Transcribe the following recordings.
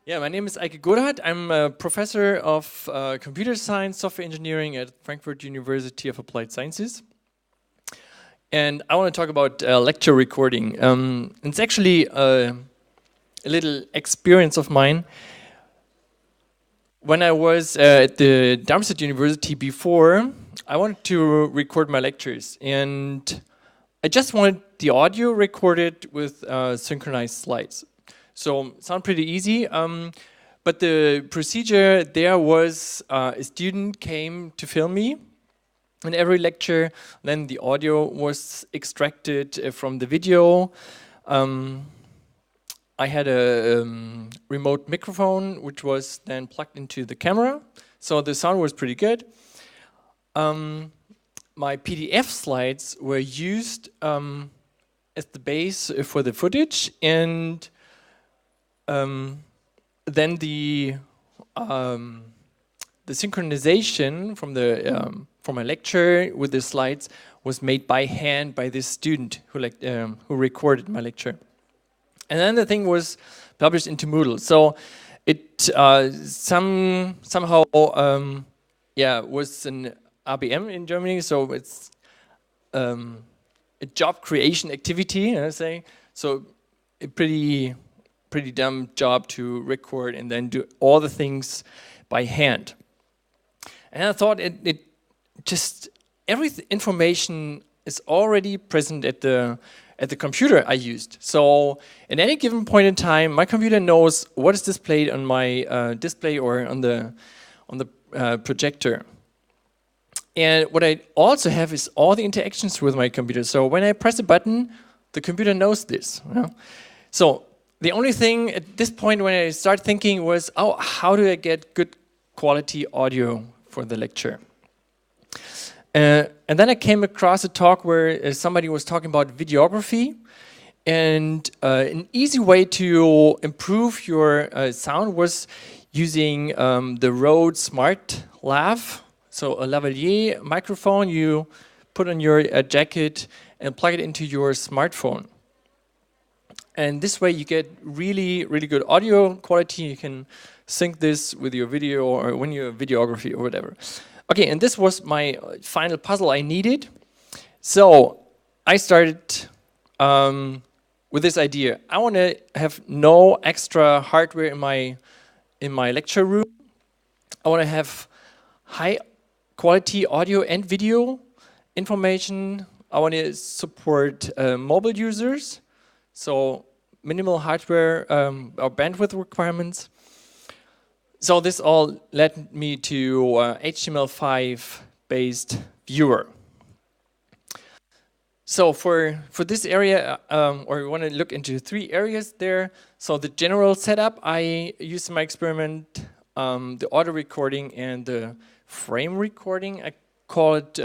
Yeah, my name is Ecke Godehardt. I'm a professor of computer science, software engineering at Frankfurt University of Applied Sciences. And I want to talk about lecture recording. It's actually a little experience of mine. When I was at the Darmstadt University before, I wanted to record my lectures. And I just wanted the audio recorded with synchronized slides. So sound pretty easy, but the procedure there was a student came to film me in every lecture, then the audio was extracted from the video. I had a remote microphone which was then plugged into the camera, so the sound was pretty good. My PDF slides were used as the base for the footage, and then the synchronization from my lecture with the slides was made by hand by this student who recorded my lecture, and then the thing was published into Moodle. So it somehow was an ABM in Germany. So it's a job creation activity, I say. So a pretty dumb job to record and then do all the things by hand. And I thought it just every information is already present at the computer I used. So at any given point in time, my computer knows what is displayed on my display or on the projector. And what I also have is all the interactions with my computer. So when I press a button, the computer knows this. So the only thing at this point when I start thinking was, oh, how do I get good quality audio for the lecture? And then I came across a talk where somebody was talking about videography, and an easy way to improve your sound was using the Rode Smart Lav, so a lavalier microphone you put on your jacket and plug it into your smartphone. And this way you get really, really good audio quality. You can sync this with your video or when you're videography or whatever. Okay, and this was my final puzzle I needed. So I started with this idea. I want to have no extra hardware in my lecture room. I want to have high quality audio and video information. I want to support mobile users. So minimal hardware or bandwidth requirements. So this all led me to HTML5 based viewer. So for this area, or we want to look into 3 areas there. So the general setup I used in my experiment, the audio recording and the frame recording. I call it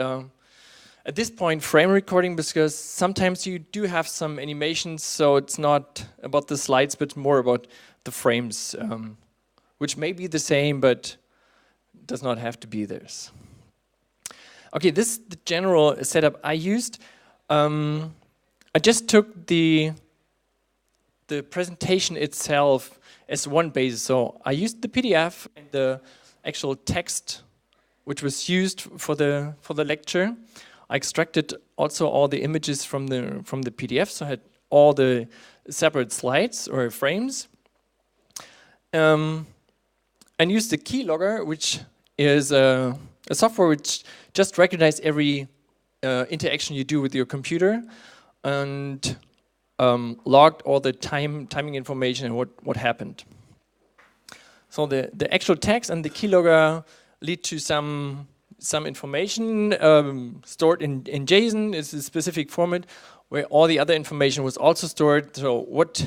at this point frame recording because sometimes you do have some animations, so it's not about the slides but more about the frames, which may be the same but does not have to be theirs. Okay, this is the general setup I used. I just took the presentation itself as one basis. So I used the PDF and the actual text which was used for the lecture. I extracted also all the images from the PDF, so I had all the separate slides or frames. And used the keylogger, which is a software which just recognizes every interaction you do with your computer, and logged all the timing information and what happened. So the actual text and the keylogger lead to some information stored in JSON. It's a specific format where all the other information was also stored. So what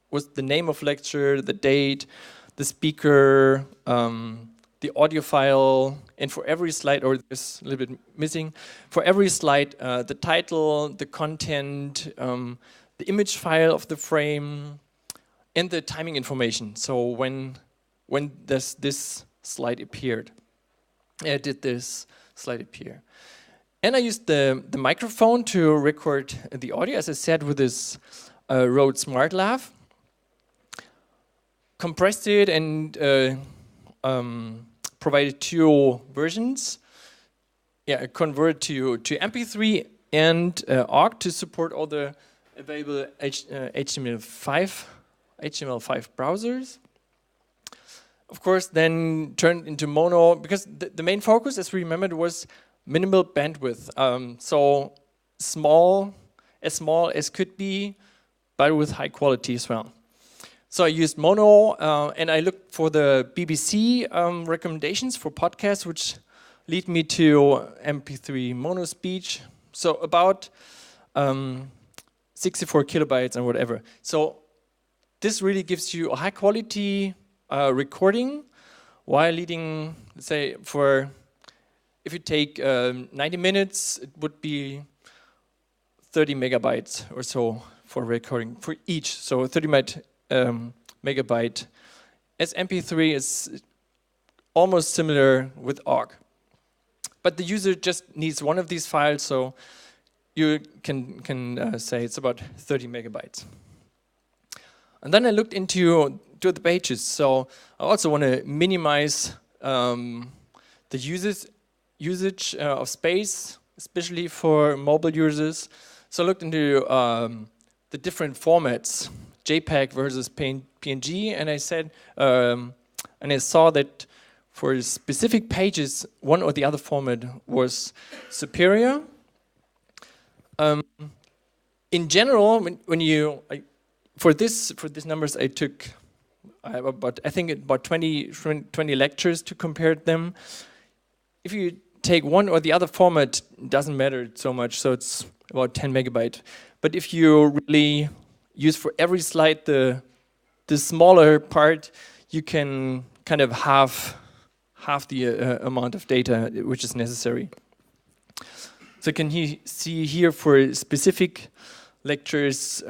was the name of lecture, the date, the speaker, the audio file, and for every slide, or there's a little bit missing, for every slide, the title, the content, the image file of the frame, and the timing information. So when does this slide appeared? Did this slide appear? And I used the microphone to record the audio, as I said, with this Rode Smart Lav. compressed it and provided 2 versions. Yeah, converted to MP3 and OGG to support all the available HTML5 browsers. Of course, then turned into mono because the main focus, as we remembered, was minimal bandwidth. So small as could be, but with high quality as well. So I used mono, and I looked for the BBC recommendations for podcasts, which lead me to MP3 mono speech. So about 64 kilobytes and whatever. So this really gives you a high quality recording, while leading, let's say, if you take 90 minutes, it would be 30 megabytes or so for recording for each. So 30 megabyte. As MP3 is almost similar with OGG. But the user just needs one of these files, so you can say it's about 30 megabytes. And then I looked into the pages. So I also want to minimize the usage of space, especially for mobile users. So I looked into the different formats, JPEG versus PNG, and I said, and I saw that for specific pages, one or the other format was superior. In general, when you for this numbers, I took about 20 lectures to compare them. If you take one or the other format, it doesn't matter so much. So it's about 10 megabyte. But if you really use for every slide the smaller part, you can kind of half the amount of data which is necessary. So you can see here for specific lectures,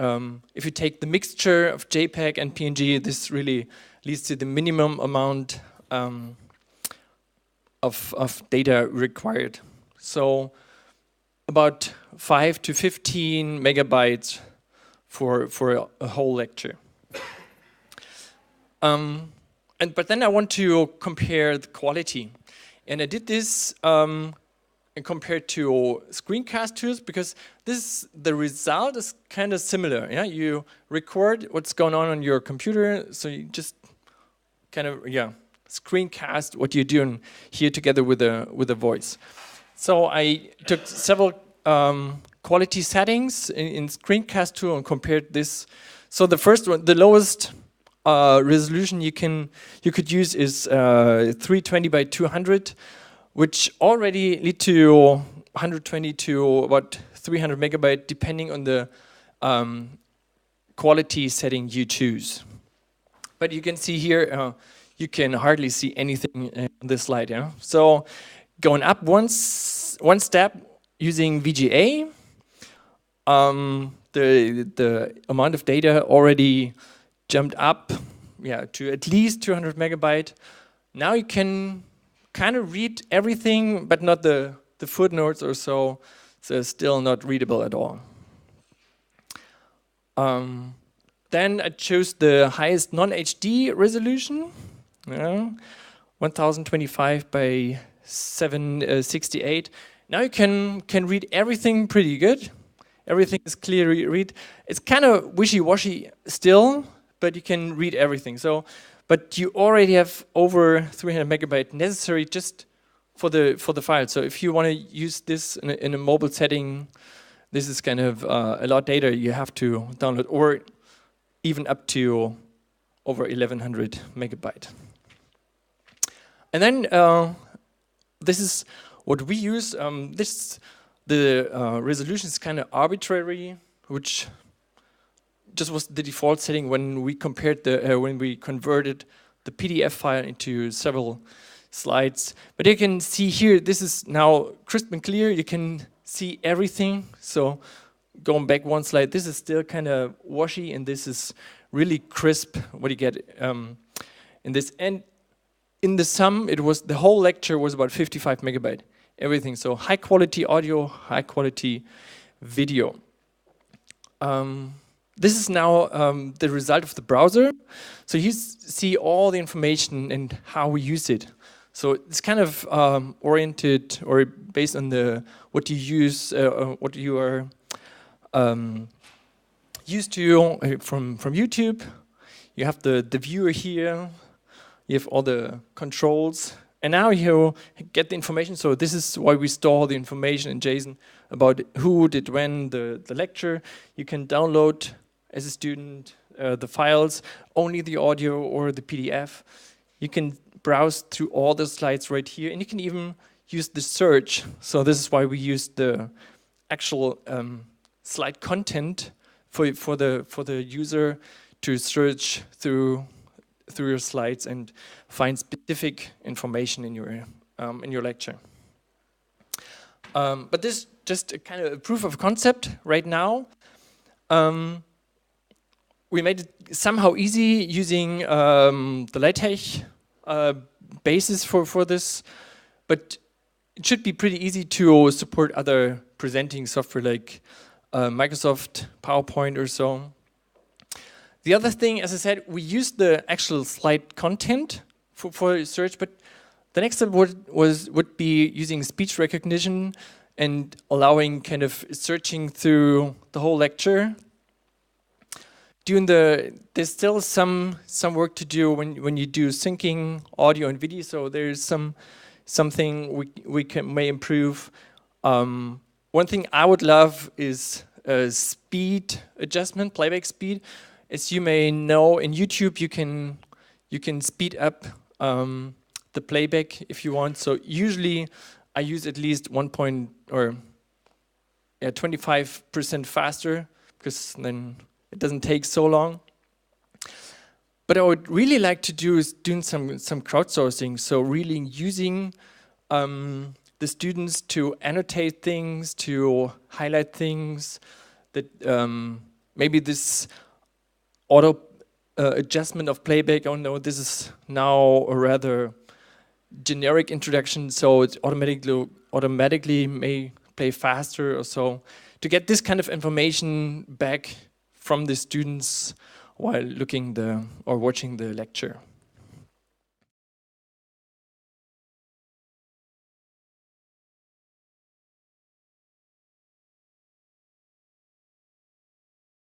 if you take the mixture of JPEG and PNG, this really leads to the minimum amount of data required. So about 5 to 15 megabytes for a whole lecture. But then I want to compare the quality. And I did this compared to screencast tools because the result is kind of similar. Yeah, you record what's going on your computer, so you just kind of screencast what you're doing here together with a voice. So I took several quality settings in screencast tool and compared this. So the first one, the lowest resolution you could use is 320 by 200, which already lead to 120 to about 300 megabyte, depending on the quality setting you choose. But you can see here, you can hardly see anything on this slide. Yeah. So going up one step using VGA, the amount of data already jumped up, to at least 200 megabyte. Now you can kind of read everything, but not the footnotes or so. So it's still not readable at all. Then I chose the highest non-HD resolution, 1025 by 768. Now you can read everything pretty good. Everything is clearly read. It's kind of wishy-washy still, but you can read everything. So, but you already have over 300 megabyte necessary just for the file. So if you want to use this in a mobile setting, this is kind of a lot of data you have to download, or even up to over 1100 megabyte. And then this is what we use. The resolution is kind of arbitrary, which just was the default setting when we compared when we converted the PDF file into several slides. But you can see here, this is now crisp and clear. You can see everything. So going back one slide, this is still kind of washy, and this is really crisp. What you get in this, and in the sum, the whole lecture was about 55 megabyte. Everything. So high quality audio, high quality video. this is now the result of the browser. So you see all the information and how we use it. So it's kind of oriented or based on what you use, what you are used to from YouTube. You have the viewer here. You have all the controls. And now you get the information. So this is why we store the information in JSON about who did when the lecture. You can download as a student the files, only the audio or the PDF. You can browse through all the slides right here, and you can even use the search. So this is why we use the actual slide content for the user to search through your slides and find specific information in your lecture. But this is just a kind of a proof of concept right now. We made it somehow easy using the LaTeX basis for this, but it should be pretty easy to support other presenting software like Microsoft PowerPoint or so. The other thing, as I said, we used the actual slide content for search, but the next step would be using speech recognition and allowing kind of searching through the whole lecture. There's still some work to do when you do syncing audio and video, so there's something we may improve. One thing I would love is speed adjustment, playback speed. As you may know, in YouTube you can speed up the playback if you want. So usually I use at least 25% faster, because then it doesn't take so long. But I would really like to do is doing some crowdsourcing. So really using the students to annotate things, to highlight things that maybe this auto adjustment of playback. Oh no, this is now a rather generic introduction, so it automatically may play faster or so. To get this kind of information back from the students while watching the lecture.